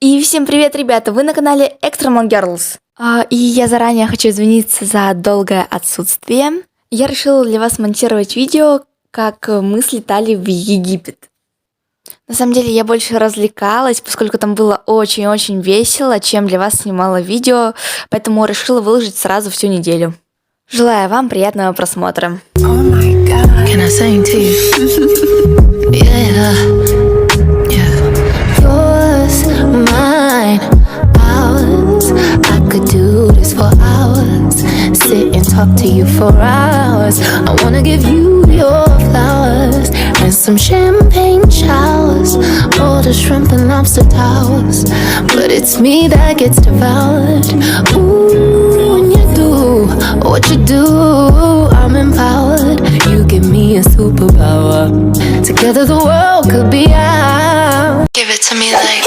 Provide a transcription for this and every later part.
И всем привет, ребята! Вы на канале Extremon Girls. И я заранее хочу извиниться за долгое отсутствие. Я решила для вас монтировать видео, как мы слетали в Египет. На самом деле я больше развлекалась, поскольку там было очень-очень весело, чем для вас снимала видео, поэтому решила выложить сразу всю неделю. Желаю вам приятного просмотра. Can I sing to you? Yeah, yeah. Yours, mine, ours. I could do this for hours. Sit and talk to you for hours. I wanna give you your flowers and some champagne showers. All the shrimp and lobster towers. But it's me that gets devoured. Ooh, when you do what you do, I'm empowered. You give me a superpower. Together the world could be ours. Give it to me like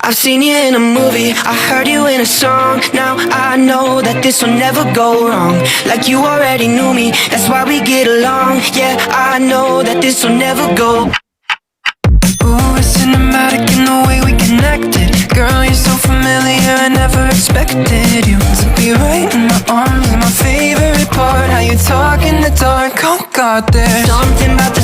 I've seen you in a movie, I heard you in a song. Now I know that this will never go wrong. Like you already knew me, that's why we get along. Yeah, I know that this will never go. Ooh, it's cinematic in the way we connected. Girl, you're so familiar, I never expected you to be right in my arms. And my favorite part, how you talk in the dark. Oh God, there's something about the